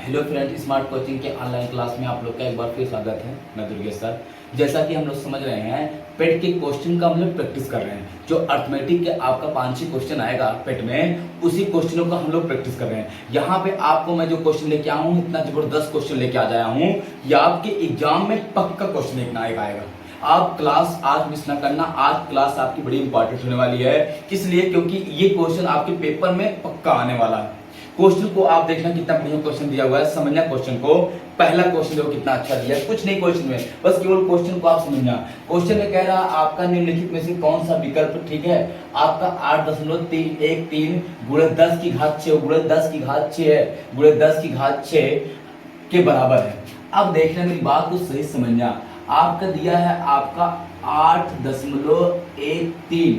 Hello friend, smart coaching के online class में आप लोग का एक बार फिर स्वागत है। मैं दुर्गेश सर। जैसा कि हम लोग समझ रहे हैं, पेट के क्वेश्चन का हम लोग प्रैक्टिस कर रहे हैं। जो अर्थमेटिक के आपका 5-6 क्वेश्चन आएगा पेट में, उसी क्वेश्चनों का हम लोग प्रैक्टिस कर रहे हैं। यहाँ पे आपको मैं जो क्वेश्चन लेके आया हूँ, इतना जबरदस्त क्वेश्चन लेके आ जाया हूँ, ये आपके एग्जाम में पक्का क्वेश्चन लिखना आएगा। आप क्लास आज मिस ना करना। आज क्लास आपकी बड़ी इंपॉर्टेंट होने वाली है। किस लिए? क्योंकि ये क्वेश्चन आपके पेपर में पक्का आने वाला है। क्वेश्चन को आप देखना, कितना बढ़िया क्वेश्चन दिया हुआ है। समझना क्वेश्चन को। पहला क्वेश्चन देखो कितना अच्छा दिया है। कुछ नहीं क्वेश्चन में, बस केवल क्वेश्चन को आप समझना। क्वेश्चन में कह रहा आपका निम्नलिखित में से कौन सा विकल्प ठीक है? आपका 8.313 गुणे 10 की घात 6 गुणे 10 की घात 6 है, गुणे 10 की घात 6 के बराबर है। अब देखना, मेरी बात को सही समझना। आपका दिया है आपका 8.13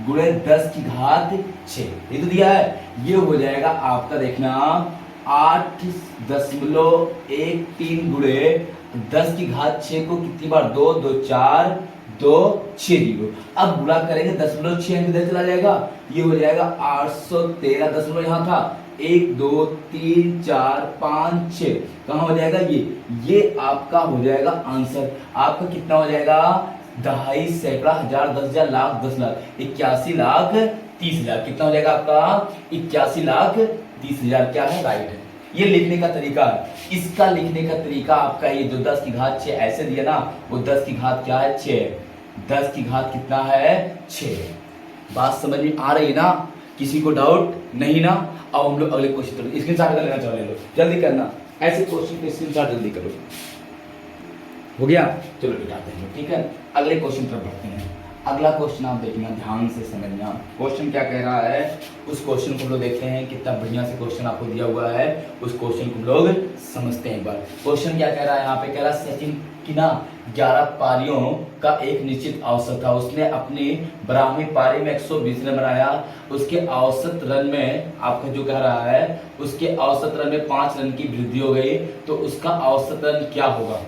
गुणे 10 की घात 6, ये तो दिया है। ये हो जाएगा आपका, देखना 8.13 गुणे 10 की घात 6 को कितनी बार? 2 2 4 2 6 0। अब गुणा करेंगे 10.6 इधर चला जाएगा, ये हो जाएगा 813। 10 यहाँ था, 1 2 3 4 5 6, कहाँ हो जाएगा? ये आपका हो जाएगा आंसर। आपका कितना हो जाएगा? 2.5 सैकड़ा हजार 10,000 लाख 10 लाख 81 लाख 30,000। कितना हो जाएगा आपका? 81 लाख 30,000। क्या है? राइट है। ये लिखने का तरीका है। इसका लिखने का तरीका आपका ये जो 10 की घात 6 ऐसे दिया ना, वो 10 की घात क्या है? 6। 10 की घात कितना है? 6। बात समझ में आ रही है ना? किसी को डाउट नहीं ना? अब हम लोग अगले क्वेश्चन स्क्रीनशॉट कर लेना, चलो जल्दी करना। ऐसे क्वेश्चन पे स्क्रीनशॉट जल्दी करो। हो गया? चलो बिठाते हैं, ठीक है। अगले क्वेश्चन पर बढ़ते हैं। अगला क्वेश्चन आप देखना, ध्यान से समझना। क्वेश्चन क्या कह रहा है, उस क्वेश्चन को हम लोग देखते हैं। कितना बढ़िया से क्वेश्चन आपको दिया हुआ है, उस क्वेश्चन को हम लोग समझते हैं एक बार। क्वेश्चन क्या कह रहा है? यहाँ पे कह रहा है सचिन की ना 11 पारियों का एक निश्चित औसत था। उसने अपनी 12वीं पारी में 120 रन बनाया। उसके औसत रन में, आपका जो कह रहा है, उसके औसत रन में 5 रन की वृद्धि हो गई, तो उसका औसत रन क्या होगा?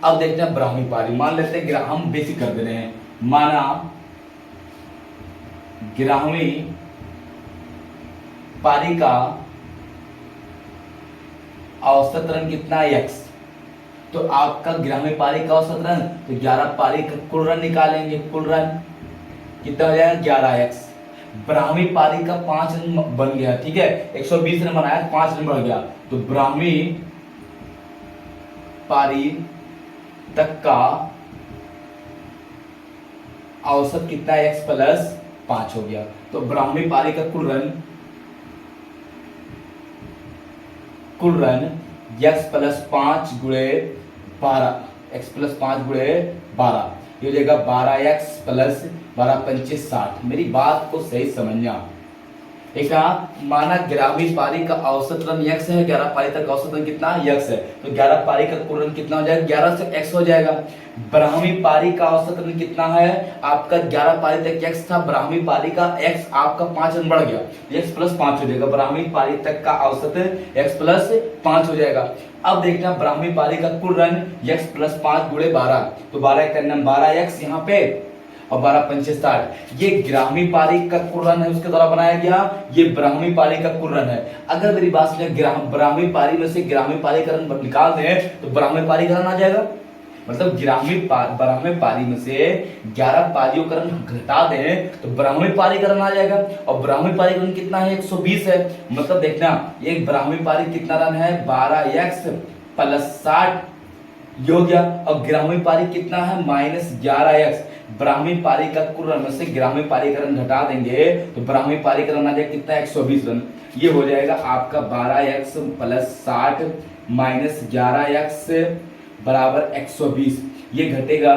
अब देखते हैं 12वीं पारी। मान लेते हैं, हम बेसिक कर दे रहे हैं। माना 11वीं पारी का औसत रन कितना है? x। तो आपका 11वीं पारी का औसत रन, तो 11 पारी का कुल रन निकालेंगे। कुल रन कितना हो जाएगा? 11x। 12वीं पारी का 5 रन बन गया, ठीक है। 120 रन बनाया, 5 रन बढ़ गया, तो 12वीं पारी तक का औसत कितना है? x प्लस 5 हो गया। तो 12वीं पारी का कुल रन x प्लस 5 गुणे 12, x प्लस 5 गुणे 12, ये हो जाएगा 12x प्लस 12 पंचे 60। मेरी बात को सही समझना। एक माना 11वीं पारी का औसत रन x है, 11 पारी तक औसत रन कितना है? x है, तो 11 पारी का कुल रन कितना हो जाएगा? 11 से x हो जाएगा। 12वीं पारी का औसत रन कितना है? आपका 11 पारी तक x था, 12वीं पारी का x आपका 5 रन बढ़ गया, x प्लस 5 हो जाएगा। 12वीं पारी तक का औसत x प्लस 5 हो जाएगा। अब देखना 12वीं पारी का कुल रन x प्लस 5 गुणे 12, तो 12 करना 12x यहाँ पे और 12 पंचे 60। ये 11वीं पारी का कुल रन है, उसके द्वारा बनाया गया। ये 12वीं पारी का कुल रन है। अगर मेरी बात सुनिए, 12वीं पारी में से 11वीं पारी का रन निकाल दें तो 12वीं पारी का रन आ जाएगा। मतलब 12वीं पारी में से 11 पारियों का रन घटा दें तो 12वीं पारी का रन आ जाएगा। और 12वीं पारी का रन कितना है? 120 है। मतलब देखना, ये 12वीं पारी कितना रन है? 12x प्लस 60, ये हो गया। और 11वीं पारी कितना है? -11x। 12वीं पारी का कुल रन में से 11वीं पारी का रन घटा देंगे तो 12वीं पारी का रन आ जाएगा कितना? 120 रन। ये हो जाएगा आपका 12x प्लस 60 माइनस 11x बराबर 120। ये घटेगा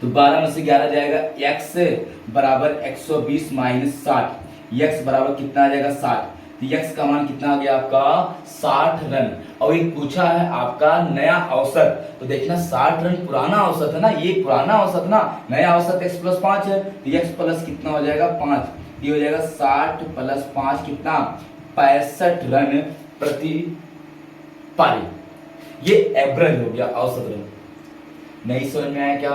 तो 12 में से 11 जाएगा, x बराबर 120 माइनस 60, x बराबर कितना आ जाएगा? 60। तो x का मान कितना आ गया आपका? 60 रन। और ये पूछा है आपका नया औसत, तो देखना 60 रन पुराना औसत है ना, ये पुराना औसत ना, नया औसत x प्लस 5 है, तो x प्लस कितना हो जाएगा? 5। ये हो जाएगा 60 प्लस 5 कितना? 65 रन प्रति पारी। ये एवरेज हो गया, औसत रन। नहीं समझ में आया क्या?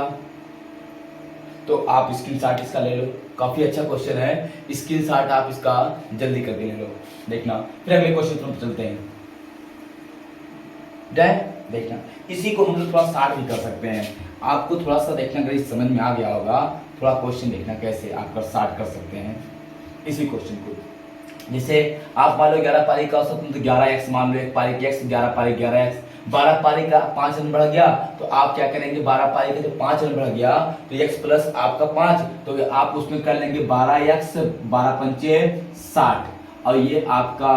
तो आप स्क्रीनशॉट इसका ले लो, काफी अच्छा क्वेश्चन है। स्क्रीनशॉट आप इसका जल्दी करके ले लो, देखना। फिर अगले क्वेश्चन पर चलते हैं। देखना इसी को हम लोग थोड़ा शार्ट भी कर सकते हैं। आपको थोड़ा सा देखना, अगर इस समझ में आ गया होगा, थोड़ा क्वेश्चन देखना कैसे आप शार्ट कर सकते हैं इसी क्वेश्चन को। जैसे आप मान लो 11 पारी का औसत तो 11x मान लो, 1 पारी की x, 11 पारी 11x, 12 पारी का 5 रन बढ़ गया तो आप क्या करेंगे, 12 पारी का जो 5 रन बढ़ गया तो x प्लस आपका 5, तो आप उसमें कर लेंगे 12x, 12 पंचे 60, और ये आपका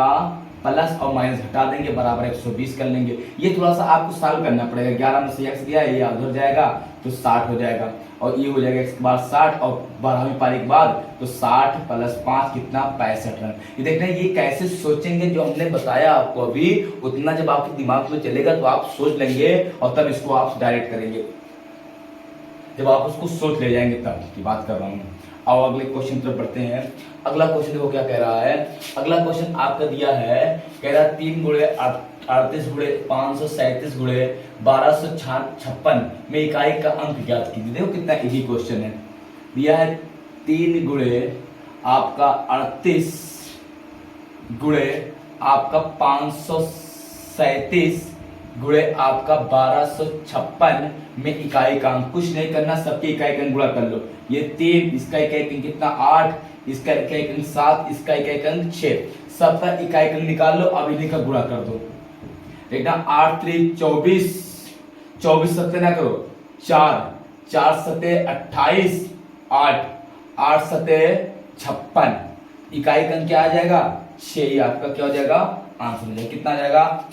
प्लस और माइनस हटा देंगे बराबर 120 कर लेंगे। ये थोड़ा सा आपको सॉल्व करना पड़ेगा, 11 में से x गया ये उधर जाएगा तो 60 हो जाएगा, और ये हो जाएगा x के बाद 60 और 12वीं पारी के बाद तो 60 प्लस 5 कितना 65 रन। ये देखना ये कैसे सोचेंगे, जो हमने बताया आपको अभी उतना जब आपके दिमाग में चलेगा तो आप सोच लेंगे और तब इसको आप डायरेक्ट करेंगे, जब आप उसको सोच ले जाएंगे तब की बात कर रहा हूँ। अब अगले क्वेश्चन तरफ बढ़ते हैं। अगला क्वेश्चन देखो क्या कह रहा है। अगला क्वेश्चन आपका दिया है, कह रहा है 3 गुणे 38 गुणे 537 गुणे 1256 में इकाई का अंक ज्ञात कीजिए। देखो कितना इजी क्वेश्चन है। दिया है 3 गुणे आपका 38 गुणे आपका 537 गुणे आपका 1256 में इकाई का अंक, कुछ नहीं करना, सबके इकाई का अंक गुणा कर लो। ये 3, इसका इकाई का अंक कितना 8, इसका इकाई का अंक 7, इसका इकाई का अंक 6, सबका इकाई का अंक निकाल लो, अब इन्हीं का गुणा कर दो। देखना 8 3 24, 24 सत्ते ना करो 4, 4 सत्ते 28, 8, 8 सत्ते 56, इकाई का अंक क्या आ जाएगा 6, ये आपका क्या हो जाएगा आंसर हो जाएगा। कितना आ जाएगा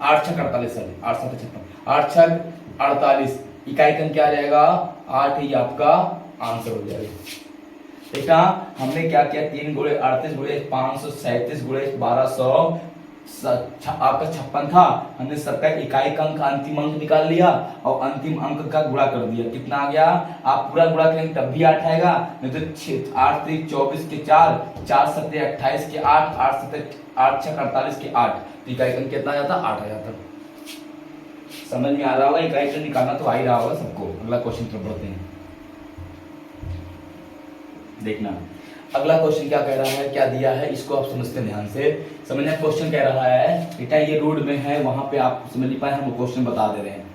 8 6 48, सॉरी 8 7 56, 8 6 48, इकाई का अंक क्या आ जाएगा 8, ही आपका आंसर हो जाएगा। देखा हमने क्या किया, 3 गुणे 38 गुणे 537 गुणे 1200 आपका 56 था, हमने सबका इकाई का अंक अंतिम अंक निकाल लिया और अंतिम अंक का गुणा कर दिया। कितना आ गया, आप पूरा गुणा करेंगे तब भी 8 आएगा, नहीं तो 8 3 24 के 4, 4 7 28 के 8, 8 7 8 6 48 के 8, इकाई का अंक कितना आ जाता 8 आ जाता। समझ में आ रहा होगा, इकाई का निकालना तो आ ही रहा होगा सबको। अगला क्वेश्चन तरफ बढ़ते हैं। देखना अगला क्वेश्चन क्या कह रहा है, क्या दिया है इसको आप समझते हैं ध्यान से समझना। क्वेश्चन कह रहा है बेटा ये रूट में है, वहां पे आप समझ नहीं पाए, हम क्वेश्चन बता दे रहे हैं।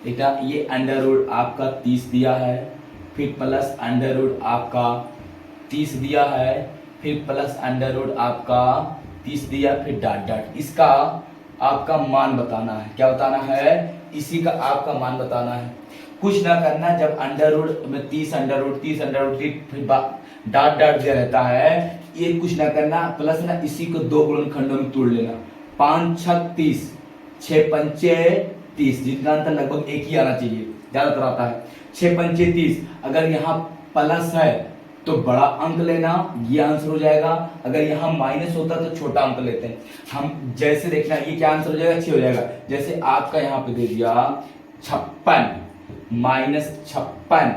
बेटा ये अंडर रूट आपका 30 दिया है, फिर प्लस अंडर रूट आपका 30 दिया है, फिर प्लस अंडर रूट आपका 30 दिया, फिर डॉट डॉट, इसका आपका मान बताना है। क्या बताना है, इसी का आपका मान बताना है। कुछ ना करना, जब अंडर रूट में 30 अंडर रूट 30 अंडर रूट फिर डॉट डॉट दिया रहता है, ये कुछ ना करना, प्लस ना इसी को 2 गुणनखंडों में तोड़ लेना। 5 6 30, 6 पंचे 30, जिनका अंतर लगभग एक ही आना चाहिए, ज्यादातर आता है 6 पंचे 30। अगर यहाँ प्लस है तो बड़ा अंक लेना, ये आंसर हो जाएगा। अगर यहाँ माइनस होता तो छोटा अंक लेते हैं हम। जैसे देखना ये क्या आंसर हो जाएगा 6 हो जाएगा। जैसे आपका यहाँ पे दे दिया 56 माइनस 56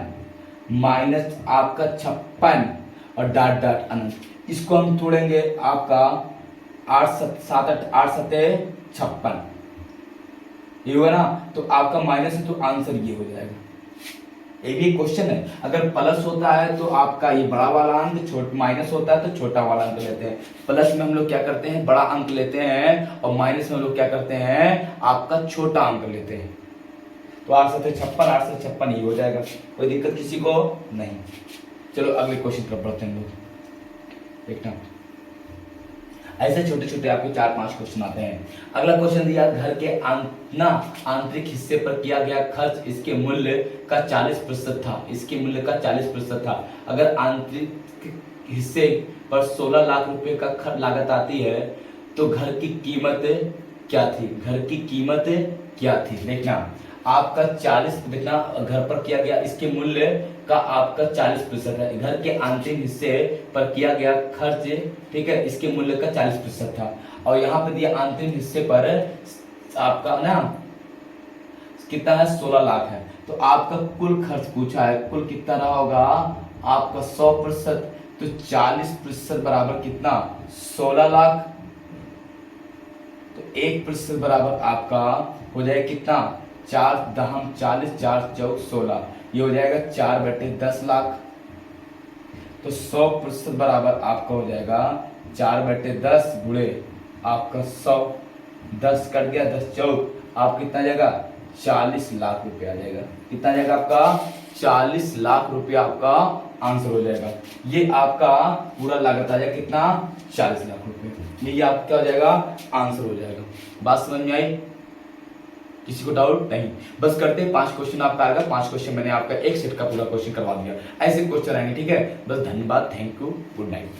माइनस आपका 56 और डॉट डॉट अनंत, इसको हम तोड़ेंगे आपका 8 7 8 7 56, ये हुआ ना, तो आपका माइनस है तो आंसर ये हो जाएगा। ये भी क्वेश्चन है, अगर प्लस होता है तो आपका ये बड़ा वाला अंक, छोटा माइनस होता है तो छोटा वाला अंक लेते हैं। प्लस में हम लोग क्या करते हैं बड़ा अंक लेते हैं, और माइनस में हम लोग क्या करते हैं आपका छोटा अंक लेते हैं। तो 8 7 56, 8 से 56 ही हो जाएगा, कोई दिक्कत किसी को नहीं। चलो अगले क्वेश्चन पर बढ़ते हैं लोग। देखना ऐसे छोटे छोटे आपके 4-5 क्वेश्चन आते हैं। अगला क्वेश्चन दिया, घर के आंतरिक हिस्से पर किया गया खर्च इसके मूल्य का 40% था, इसके मूल्य का 40% था। अगर आंतरिक हिस्से पर 16 लाख रुपए का खर्च लागत आती है तो घर की कीमत क्या थी, घर की कीमत क्या थी। देखना आपका 40, देखना घर पर किया गया इसके मूल्य का आपका 40% है, घर के आंतरिक हिस्से पर किया गया खर्च, ठीक है, इसके मूल्य का 40% था। और यहाँ पे दिया आंतरिक हिस्से पर आपका ना कितना है 16 लाख है, तो आपका कुल खर्च पूछा है, कुल कितना रहा होगा आपका 100%, तो 40% बराबर कितना 16 लाख, तो 1% बराबर आपका हो जाए कितना 4 दहम 40, 4 चौक 16, ये हो जाएगा 4/10 लाख। तो 100% बराबर आपका हो जाएगा 4/10 गुणे आपका 100, 10 कट गया, 10 चौक, आप कितना जाएगा 40 लाख रुपया आ जाएगा। कितना जाएगा आपका 40 लाख रुपया आपका आंसर हो जाएगा। ये आपका पूरा लागत आ जाएगा कितना 40 लाख रुपए। ये आपका क्या हो जाएगा आंसर हो जाएगा। बात समझ में आई? किसी को डाउट नहीं? बस करते हैं 5 क्वेश्चन आपका आएगा। 5 क्वेश्चन मैंने आपका एक सेट का पूरा क्वेश्चन करवा दिया। ऐसे क्वेश्चन आएंगे, ठीक है। बस धन्यवाद, थैंक यू, गुड नाइट।